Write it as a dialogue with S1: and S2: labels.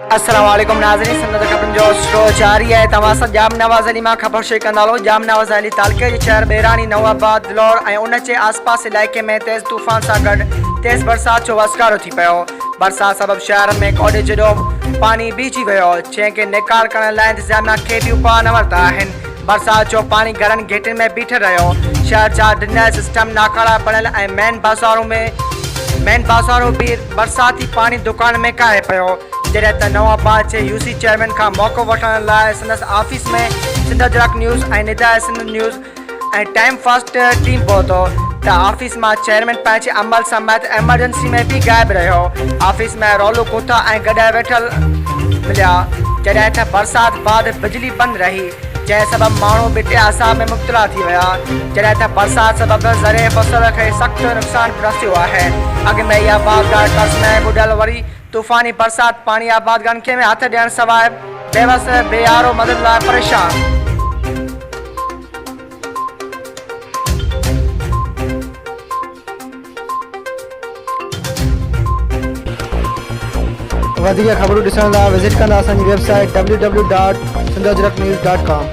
S1: अस्सलाम वालेकुम नाज़रीन, सिंध खबरुनि जो शो जारी है। तव्हां सां जाम नवाज़ अली मां ख़बर शेयर कंदालो। जाम नवाज़ अली तालुके जे शहर बेरानी, नवाबाद, दिलौर ऐं उन जे आसपास इलाइक़े में तेज़ तूफ़ान सां गॾु तेज़ बरसात जो वसकारो थी पियो। बरसात सबबि शहर में कोडे जॾो पानी बीहजी वियो, जंहिंखे निकाल करण लाइ इंतज़ामिया खे बि उपाउ न वरिता आहिनि। बरसात जो पानी घरनि गेटनि में बीठल रहियो। शहर जा ड्रेनेज सिस्टम नाकारा बणियल ऐं मेन बाज़ारों भी बरसाती पानी दुकान में काहे पियो। जॾहिं त नवाबाद जे यूसी चेयरमैन खां मौक़ो वठण लाइ संदसि ऑफिस में सिंध अजरक न्यूज़ ऐं निदा सिंध न्यूज़ ऐं टाइम फास्ट टीम पहुतो त ऑफिस मां चेयरमैन पंहिंजे अमल समेत एमरजेंसी में भी गायब रहियो। ऑफिस में रोलू कुता ऐं गॾाए वेठल मिलिया। जॾहिं त बरसात बाद बिजली बंदि रही, जंहिं सबबि माण्हू बिटे असाब में मुब्तला थी विया। जॾहिं त बरसात सबबि ज़रे फसल खे सख़्तु नुक़सान रसियो आहे। अॻु में इहा बाग़ात कर्ज़ में ॿुॾल वरी तूफ़ानी बरसात पानी आबादगन खे में हथ ॾियण सवाइ बेवस बेयारो मदद लाइ परेशान। वधीक ख़बरूं ॾिसण लाइ विज़िट कंदा असांजी वेबसाइट www.sindhajraknews.com।